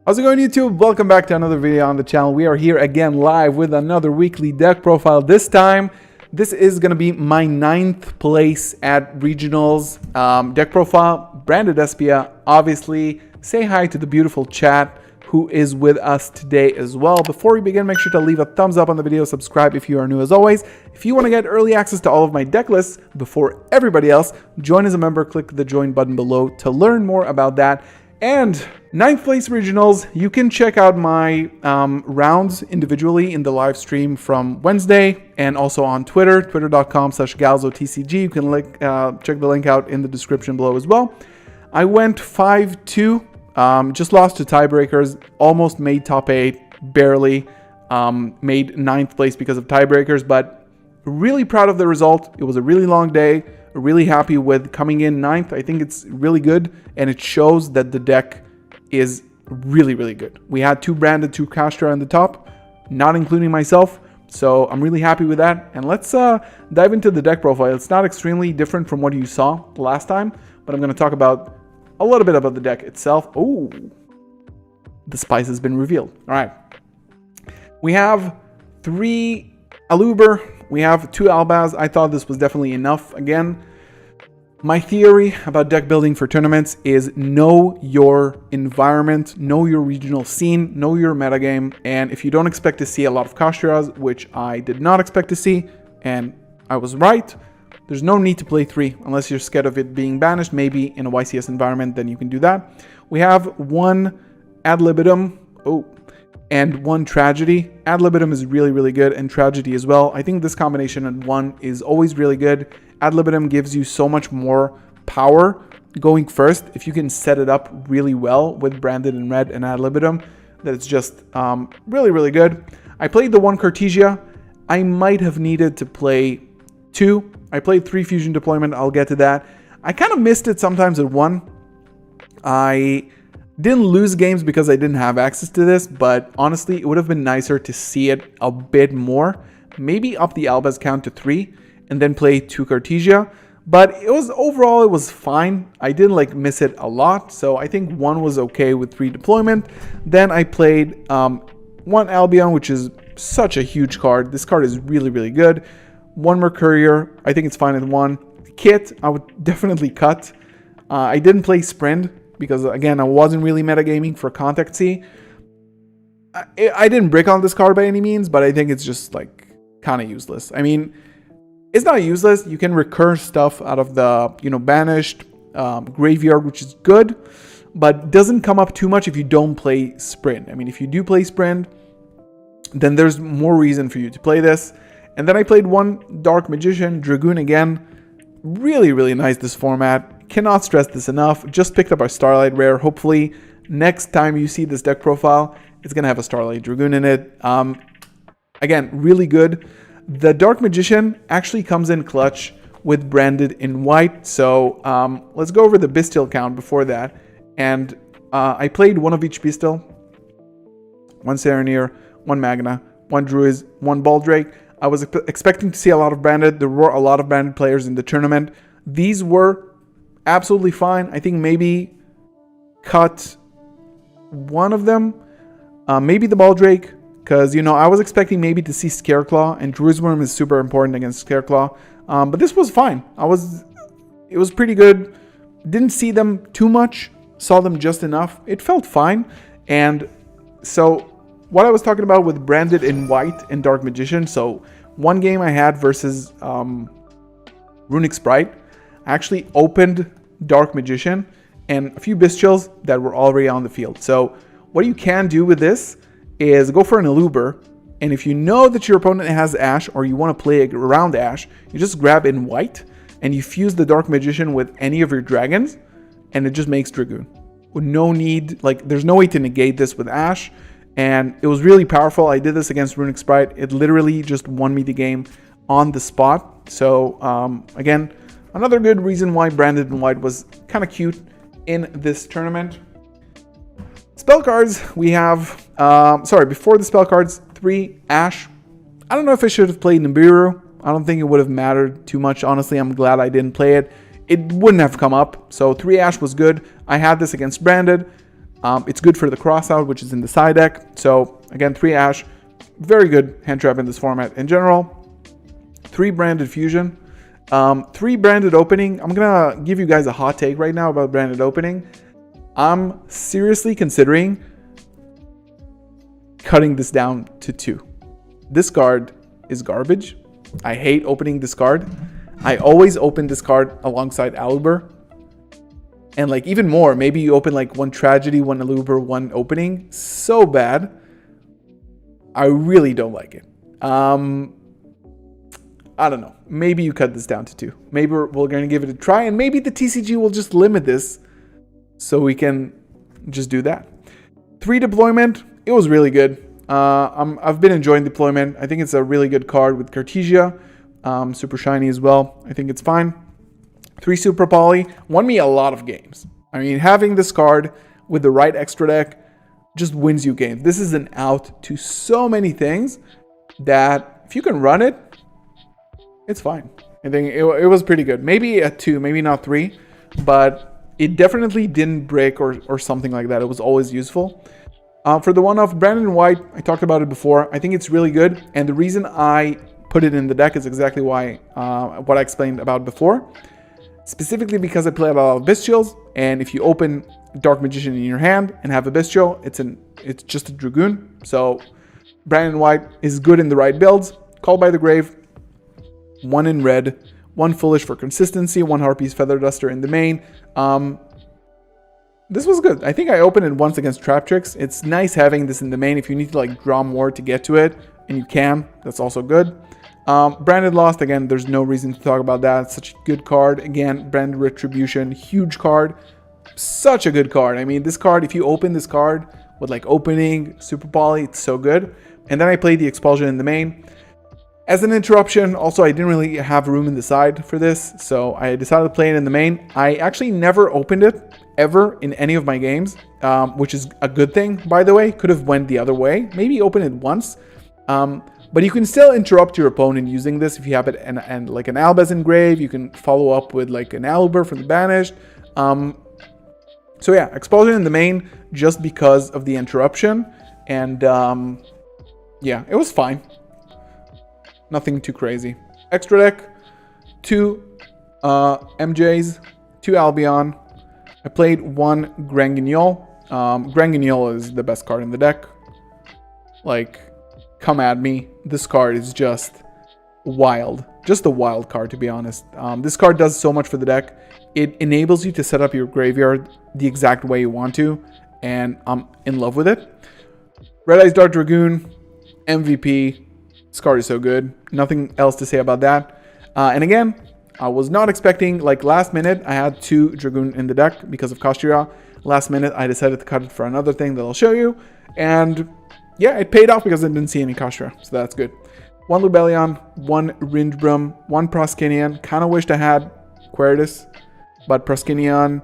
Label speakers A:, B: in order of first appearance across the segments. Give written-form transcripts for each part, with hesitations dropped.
A: How's it going, YouTube? Welcome back to another video on the channel. We are here again live with another weekly deck profile. This time, this is going to be my 9th place at regionals deck profile. Branded Despia, obviously. Say hi to the beautiful chat who is with us today as well. Before we begin, make sure to leave a thumbs up on the video, subscribe if you are new as always. If you want to get early access to all of my deck lists before everybody else, join as a member, click the join button below to learn more about that. And 9th place regionals, you can check out my rounds individually in the live stream from Wednesday and also on Twitter, twitter.com/galzotcg. You can check the link out in the description below as well. I went 5-2, just lost to tiebreakers, almost made top 8, barely made 9th place because of tiebreakers, but really proud of the result. It was a really long day. Really happy with coming in 9th. I think it's really good, and it shows that the deck is really, really good. We had 2 branded, 2 Castra on the top, not including myself, so I'm really happy with that. And let's dive into the deck profile. It's not extremely different from what you saw last time, but I'm going to talk about a little bit about the deck itself. Oh, the spice has been revealed. All right. We have 3 Aluber. We have 2 Albaz. I thought this was definitely enough. Again, my theory about deck building for tournaments is know your environment, know your regional scene, know your metagame, and if you don't expect to see a lot of Kastras, which I did not expect to see, and I was right, there's no need to play 3 unless you're scared of it being banished. Maybe in a YCS environment, then you can do that. We have 1 Ad Libitum. Oh. And 1 Tragedy. Ad Libitum is really, really good, and Tragedy as well. I think this combination at 1 is always really good. Ad Libitum gives you so much more power going first. If you can set it up really well with Branded in red and Ad Libitum, that it's just really, really good. I played the 1 Cartesia. I might have needed to play 2. I played 3 Fusion Deployment. I'll get to that. I kind of missed it sometimes at 1. I didn't lose games because I didn't have access to this, but honestly, it would have been nicer to see it a bit more. Maybe up the Albaz count to 3 and then play 2 Cartesia. But it was overall, it was fine. I didn't miss it a lot. So I think 1 was okay with 3 deployment. Then I played 1 Albion, which is such a huge card. This card is really, really good. 1 Mercurier. I think it's fine at 1. Kit, I would definitely cut. I didn't play Sprint, because again, I wasn't really metagaming for Contact C. I didn't brick on this card by any means, but I think it's just kind of useless. I mean, it's not useless. You can recur stuff out of the banished graveyard, which is good, but doesn't come up too much if you don't play Sprint. I mean, if you do play Sprint, then there's more reason for you to play this. And then I played 1 Dark Magician, Dragoon again. Really, really nice this format. Cannot stress this enough. Just picked up our Starlight rare. Hopefully next time you see this deck profile, it's going to have a Starlight Dragoon in it. Again, really good. The Dark Magician actually comes in clutch with Branded in white. So let's go over the Bestial count before that. And I played 1 of each Bestial. 1 Serenir, 1 Magna, 1 Druid, 1 Baldrake. I was expecting to see a lot of Branded. There were a lot of Branded players in the tournament. These were absolutely fine. I think maybe cut 1 of them. Maybe the Baldrake, because, I was expecting maybe to see Scareclaw, and Druid's is super important against Scareclaw. But this was fine. It was pretty good. Didn't see them too much. Saw them just enough. It felt fine. And so what I was talking about with Branded in white and Dark Magician. So 1 game I had versus Runic Sprite, I actually opened Dark Magician and a few Bestials that were already on the field. So what you can do with this is go for an Aluber, and if you know that your opponent has Ash or you want to play around Ash, you just grab in white and you fuse the Dark Magician with any of your dragons, and it just makes Dragoon. With no need, there's no way to negate this with Ash, and it was really powerful. I did this against Runic Sprite. It literally just won me the game on the spot. So again, another good reason why Branded in white was kind of cute in this tournament. Spell cards, we have, before the spell cards, 3 Ash. I don't know if I should have played Nibiru. I don't think it would have mattered too much. Honestly, I'm glad I didn't play it. It wouldn't have come up. So 3 Ash was good. I had this against Branded. It's good for the crossout, which is in the side deck. So again, 3 Ash, very good hand trap in this format in general. 3 branded fusion, 3 branded opening. I'm gonna give you guys a hot take right now about branded opening. I'm seriously considering cutting this down to 2. This card is garbage. I hate opening this card. I always open this card alongside Aluber. And like even more, maybe you open like 1 Tragedy, 1 Aluber, 1 opening. So bad. I really don't like it. I don't know. Maybe you cut this down to 2. Maybe we're going to give it a try. And maybe the TCG will just limit this so we can just do that. 3 deployment. It was really good. I've been enjoying deployment. I think it's a really good card with Cartesia. Super shiny as well. I think it's fine. 3 Super Poly won me a lot of games. I mean, having this card with the right extra deck just wins you games. This is an out to so many things that if you can run it, it's fine. I think it was pretty good. Maybe a 2, maybe not 3, but it definitely didn't break or something like that. It was always useful. For the one of Brandon White, I talked about it before. I think it's really good. And the reason I put it in the deck is exactly why what I explained about before. Specifically because I play a lot of Bestials. And if you open Dark Magician in your hand and have a Bestial, it's just a Dragoon. So Brandon White is good in the right builds. Called by the Grave. 1 in red. 1 Foolish for consistency. 1 Harpy's Feather Duster in the main. This was good. I think I opened it once against Trap Tricks. It's nice having this in the main if you need to like draw more to get to it, and you can. That's also good. Branded Lost, again, there's no reason to talk about that. It's such a good card. Again, Branded Retribution, huge card. Such a good card. I mean, this card, if you open this card with like opening, Super Poly, it's so good. And then I played the Expulsion in the main. As an interruption, also I didn't really have room in the side for this, so I decided to play it in the main. I actually never opened it ever in any of my games, which is a good thing, by the way. Could have went the other way. Maybe open it once. But you can still interrupt your opponent using this if you have it and like an Albaz Engrave. You can follow up with like an Aluber from the Banished. So yeah, Expulsion in the main just because of the interruption. And yeah, it was fine. Nothing too crazy. Extra deck, 2 MJs, 2 Albion. I played 1 Granguignol. Granguignol is the best card in the deck. Like, come at me. This card is just wild. Just a wild card, to be honest. This card does so much for the deck. It enables you to set up your graveyard the exact way you want to. And I'm in love with it. Red Eyes Dark Dragoon, MVP. This card is so good. Nothing else to say about that. And again, I was not expecting, like last minute, I had 2 Dragoon in the deck because of Kashira. Last minute, I decided to cut it for another thing that I'll show you. And yeah, it paid off because I didn't see any Kashira. So that's good. 1 Lubellion, 1 Rindbrum, 1 Proskinian. Kind of wished I had Queritus, but Proskinian.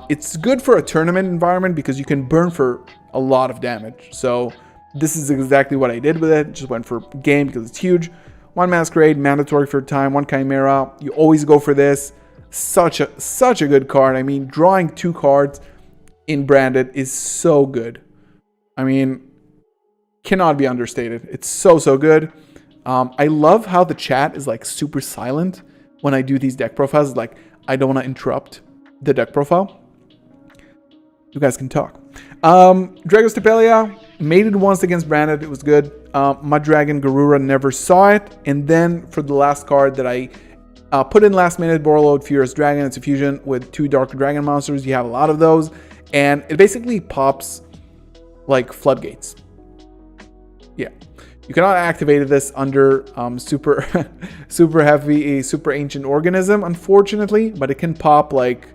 A: It's good for a tournament environment because you can burn for a lot of damage. So this is exactly what I did with it. Just went for game because it's huge. 1 Masquerade, mandatory for time. 1 Chimera. You always go for this. Such a good card. I mean, drawing 2 cards in branded is so good. I mean, cannot be understated. It's so good. I love how the chat is like super silent when I do these deck profiles. Like, I don't want to interrupt the deck profile. You guys can talk. Dragostepelia, made it once against branded. It was good. Mud Dragon Garura, never saw it. And then for the last card that I put in last minute, Borreload Furious Dragon. It's a fusion with 2 Dark Dragon monsters. You have a lot of those. And it basically pops like floodgates. Yeah. You cannot activate this under super heavy, super ancient organism, unfortunately. But it can pop like,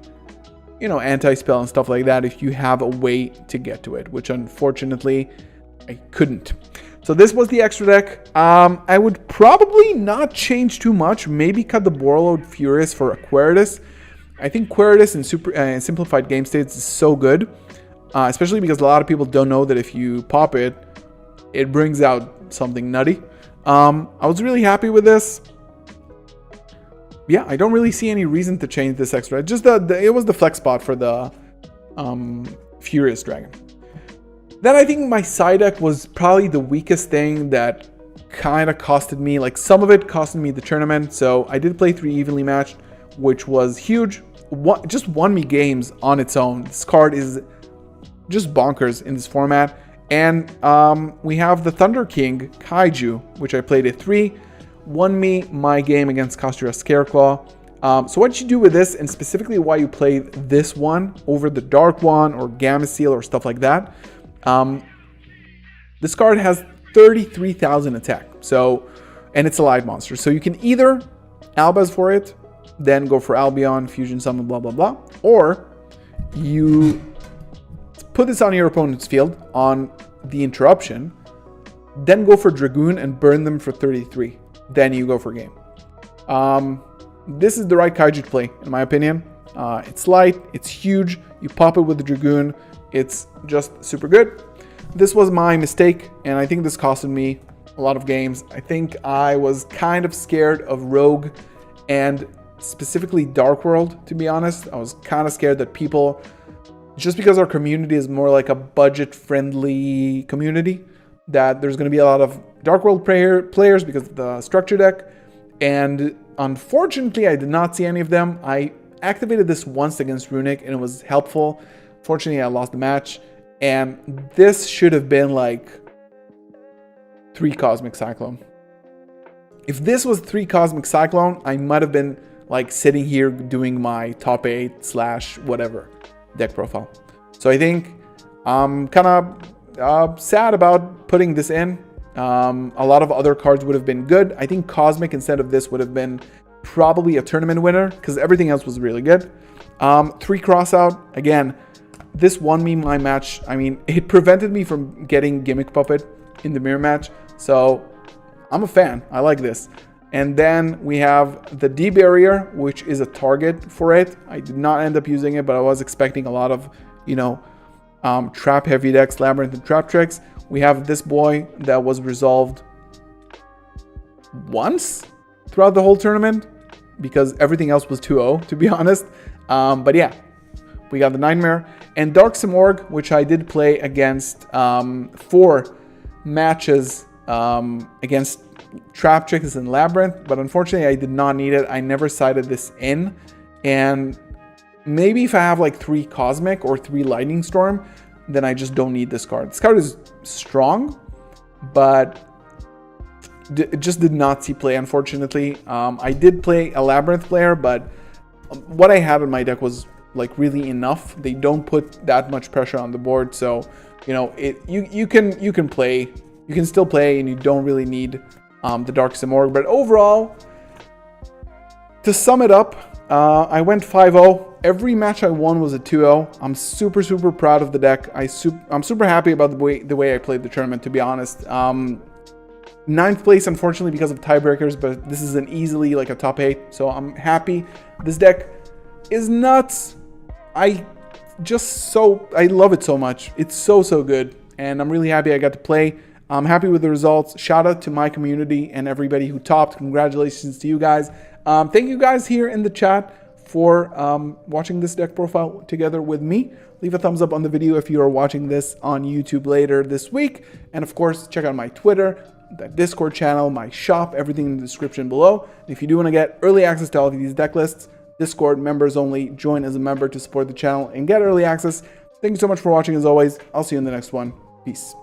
A: you know, anti-spell and stuff like that if you have a way to get to it, which unfortunately I couldn't. So this was the extra deck. I would probably not change too much. Maybe cut the Borreload Furious for Aquaritus. I think Queritus in simplified game states is so good, especially because a lot of people don't know that if you pop it, it brings out something nutty. I was really happy with this. Yeah, I don't really see any reason to change this extra. Just it was the flex spot for the Furious Dragon. Then I think my side deck was probably the weakest thing that kind of costed me, like some of it costed me the tournament. So I did play 3 evenly matched, which was huge. Just won me games on its own. This card is just bonkers in this format. And we have the Thunder King Kaiju, which I played at 3, won me my game against Kastura Scareclaw. So what you do with this, and specifically why you play this one over the Dark one or Gamma Seal or stuff like that, this card has 33,000 attack. So, and it's a live monster. So you can either Albaz for it, then go for Albion, Fusion Summon, blah, blah, blah. Or you put this on your opponent's field on the interruption, then go for Dragoon and burn them for 33. Then you go for game. This is the right Kaiju to play, in my opinion. It's light, it's huge. You pop it with the Dragoon. It's just super good. This was my mistake, and I think this costed me a lot of games. I think I was kind of scared of Rogue and specifically Dark World, to be honest. I was kind of scared that people, just because our community is more like a budget-friendly community, that there's going to be a lot of Dark World players because of the structure deck. And unfortunately, I did not see any of them. I activated this once against Runic, and it was helpful. Fortunately, I lost the match. And this should have been like 3 Cosmic Cyclone. If this was 3 Cosmic Cyclone, I might have been like sitting here doing my top 8 / whatever deck profile. So I think I'm kind of sad about putting this in. A lot of other cards would have been good. I think Cosmic instead of this would have been probably a tournament winner because everything else was really good. 3 Crossout, again, this won me my match. I mean, it prevented me from getting Gimmick Puppet in the mirror match. So I'm a fan. I like this. And then we have the D Barrier, which is a target for it. I did not end up using it, but I was expecting a lot of, you know, trap heavy decks, Labyrinth and Trap Tricks. We have this boy that was resolved once throughout the whole tournament because everything else was 2-0, to be honest. But yeah, we got the Nightmare and Dark Simorgh, which I did play against 4 matches against Trap Tricks and Labyrinth, but unfortunately I did not need it. I never sided this in, and maybe if I have like 3 Cosmic or 3 Lightning Storm, then I just don't need this card. This card is strong, but it just did not see play, unfortunately. I did play a Labyrinth player, but what I had in my deck was like really enough. They don't put that much pressure on the board, so you know you can play, you can still play, and you don't really need the Dark Simorgh. But overall, to sum it up, I went 5-0. Every match I won was a 2-0. I'm super proud of the deck. I'm super happy about the way I played the tournament, to be honest. 9th place, unfortunately, because of tiebreakers, but this is an easily like a top 8, so I'm happy. This deck is nuts. I love it so much. It's so good, and I'm really happy I got to play. I'm happy with the results. Shout out to my community and everybody who topped. Congratulations to you guys. Thank you guys here in the chat for watching this deck profile together with me. Leave a thumbs up on the video if you are watching this on YouTube later this week. And of course, check out my Twitter, the Discord channel, my shop, everything in the description below. And if you do want to get early access to all of these deck lists, Discord members only, join as a member to support the channel and get early access. Thank you so much for watching as always. I'll see you in the next one. Peace.